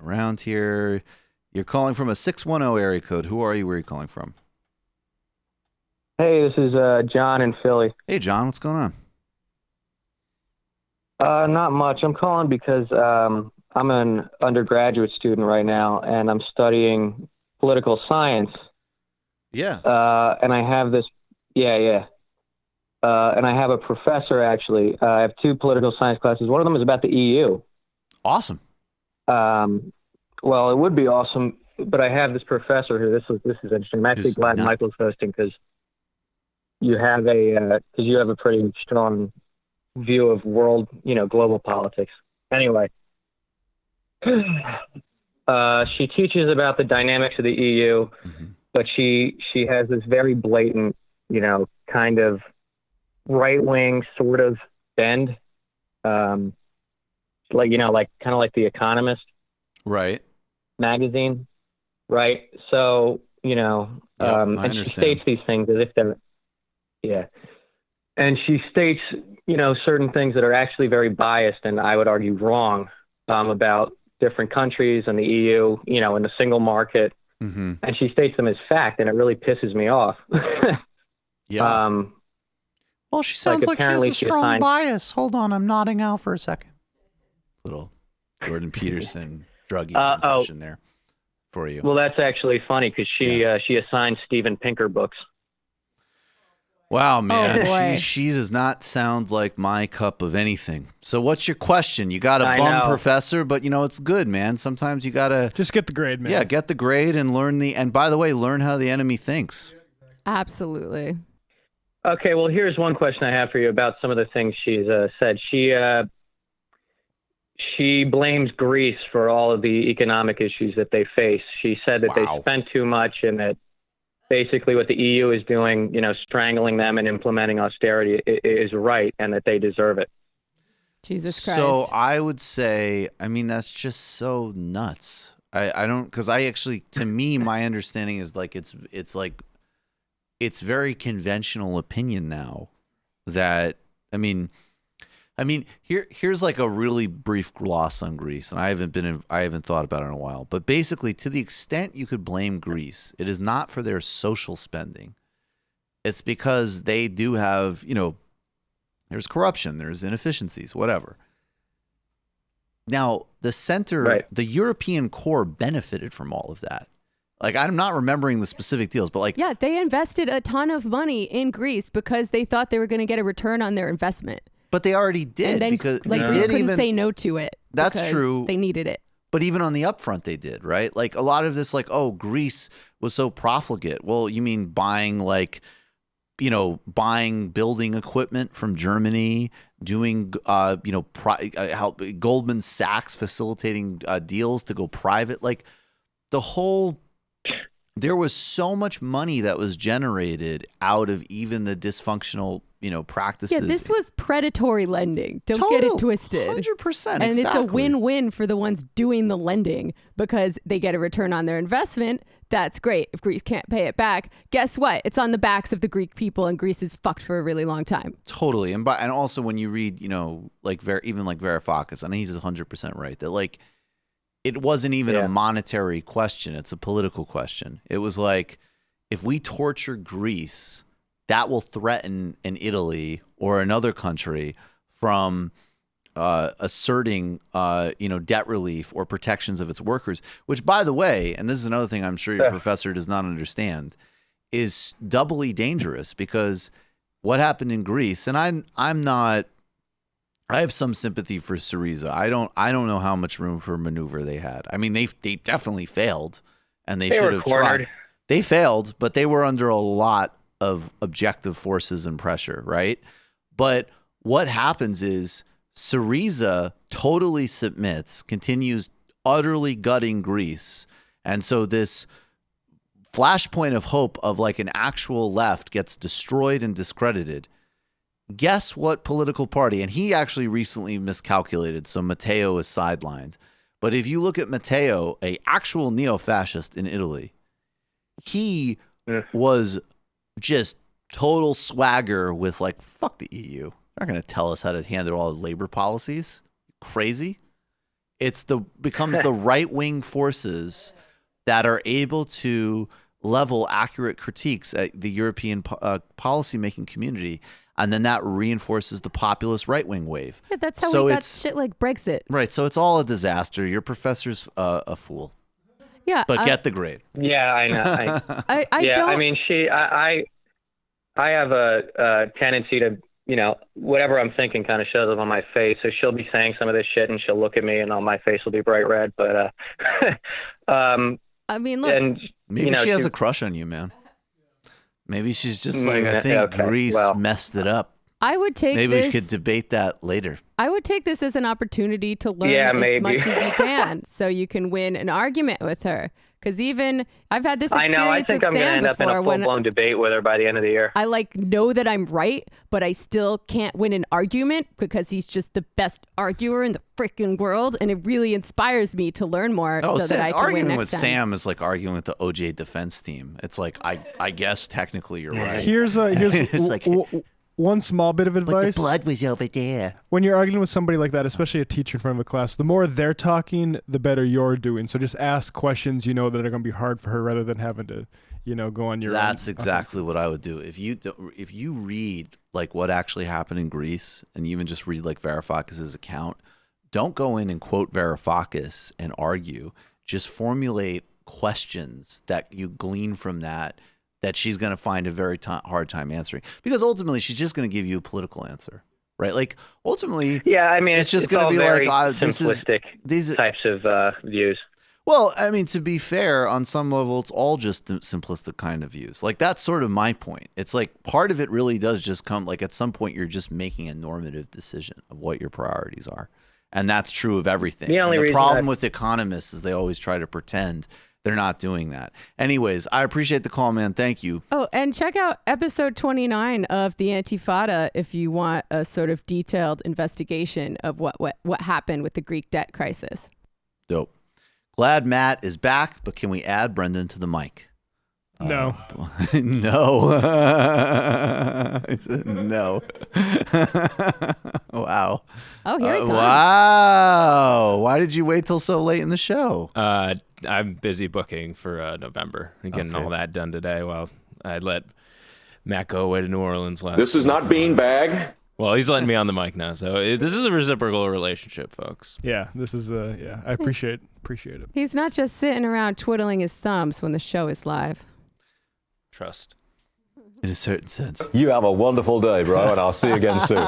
around here. You're calling from a 610 area code. Who are you? Where are you calling from? Hey, this is John in Philly. Hey, John. What's going on? Not much. I'm calling because I'm an undergraduate student right now, and I'm studying political science. Yeah. And I have this, yeah. And I have a professor, actually. I have two political science classes. One of them is about the EU. Awesome. Well, it would be awesome, but I have this professor who, this is interesting. I'm actually glad Michael's hosting because you have a pretty strong view of world, global politics. Anyway, she teaches about the dynamics of the EU, but she has this very blatant, kind of right-wing sort of bend, kind of like The Economist, right? Magazine, right? So, and she states these things as if they're, and she states, certain things that are actually very biased and I would argue wrong about different countries and the EU, in the single market. Mm-hmm. And she states them as fact, and it really pisses me off. Yeah. Well, she sounds like she has a strong bias. Hold on, I'm nodding out for a second. Little Jordan Peterson druggy impression there for you. Well, that's actually funny because she assigned Steven Pinker books. Wow, man, she does not sound like my cup of anything. So what's your question? You got a bum professor, but it's good, man. Sometimes you got to just get the grade, man. Yeah, get the grade and and by the way, learn how the enemy thinks. Absolutely. Okay, well, here's one question I have for you about some of the things she's said. She blames Greece for all of the economic issues that they face. She said that they spent too much and that basically what the EU is doing, strangling them and implementing austerity is right and that they deserve it. Jesus Christ. So I would say, that's just so nuts. I don't, because I actually, to me, my understanding is like it's very conventional opinion now that, here's like a really brief gloss on Greece, and I haven't thought about it in a while. But basically, to the extent you could blame Greece, it is not for their social spending. It's because they do have, there's corruption, there's inefficiencies, whatever. Now, the center, the European core benefited from all of that. Like, I'm not remembering the specific deals, but yeah, they invested a ton of money in Greece because they thought they were going to get a return on their investment. But they already did, and then, because Greece couldn't say no to it. That's true. They needed it. But even on the upfront, they did, right? Like a lot of this, Greece was so profligate. Well, you mean buying building equipment from Germany, doing, help Goldman Sachs facilitating deals to go private. Like there was so much money that was generated out of even the dysfunctional, practices. Yeah, this was predatory lending. Don't get it twisted. 100%. And it's a win-win for the ones doing the lending because they get a return on their investment. That's great. If Greece can't pay it back, guess what? It's on the backs of the Greek people, and Greece is fucked for a really long time. Totally. And also when you read, even Varoufakis, I mean, he's 100% right that it wasn't even a monetary question. It's a political question. It was like, if we torture Greece, that will threaten an Italy or another country from asserting, debt relief or protections of its workers, which, by the way, and this is another thing I'm sure your professor does not understand, is doubly dangerous because what happened in Greece, and I have some sympathy for Syriza. I don't know how much room for maneuver they had. I mean, they definitely failed, and they should have tried. They failed, but they were under a lot of objective forces and pressure, right? But what happens is Syriza totally submits, continues utterly gutting Greece, and so this flashpoint of hope of an actual left gets destroyed and discredited. Guess what political party? And he actually recently miscalculated, so Matteo is sidelined. But if you look at Matteo, a actual neo-fascist in Italy, he was just total swagger with fuck the EU. They're not going to tell us how to handle all the labor policies. Crazy. becomes the right-wing forces that are able to level accurate critiques at the European policy-making community, and then that reinforces the populist right-wing wave. Yeah, that's how we got shit like Brexit. Right, so it's all a disaster. Your professor's a fool. Yeah, but get the grade. Yeah, I know. I mean, I have a tendency to, whatever I'm thinking kind of shows up on my face. So she'll be saying some of this shit, and she'll look at me, and all my face will be bright red. But I mean, look, and maybe she has a crush on you, man. Maybe she's just like, I think Greece messed it up. I would take maybe we could debate that later. I would take this as an opportunity to learn as much as you can, so you can win an argument with her. Because even I've had this experience with Sam before. I think I'm going to end up in a full-blown debate with her by the end of the year. I know that I'm right, but I still can't win an argument because he's just the best arguer in the freaking world, and it really inspires me to learn more so that I can win next time. Arguing with Sam is like arguing with the OJ defense team. It's like I guess technically you're right. Here's like, one small bit of advice. But the blood was over there. When you're arguing with somebody like that, especially a teacher in front of a class, the more they're talking, the better you're doing. So just ask questions that are going to be hard for her rather than having to, go on your own. That's exactly what I would do. If you read like what actually happened in Greece, and you even just read like Varoufakis' account, don't go in and quote Varoufakis and argue. Just formulate questions that you glean from that she's going to find a very hard time answering, because ultimately she's just going to give you a political answer, right? Like ultimately, yeah, I mean, it's just going to be very like simplistic these types of views. Well, I mean, to be fair, on some level, it's all just simplistic kind of views. Like that's sort of my point. It's like part of it really does just come like at some point you're just making a normative decision of what your priorities are, and that's true of everything. The problem with economists is they always try to pretend they're not doing that. Anyways, I appreciate the call, man. Thank you. Oh, and check out episode 29 of the Antifada if you want a sort of detailed investigation of what happened with the Greek debt crisis. Dope. Glad Matt is back, but can we add Brendan to the mic? No. No. I said no. Wow. Oh, here he comes. Wow. Why did you wait till so late in the show? I'm busy booking for November and getting all that done today while I let Matt go away to New Orleans last This is not beanbag. Well, he's letting me on the mic now, so this is a reciprocal relationship, folks. Yeah, this is I appreciate it. He's not just sitting around twiddling his thumbs when the show is live. Trust. In a certain sense. You have a wonderful day, bro, and I'll see you again soon.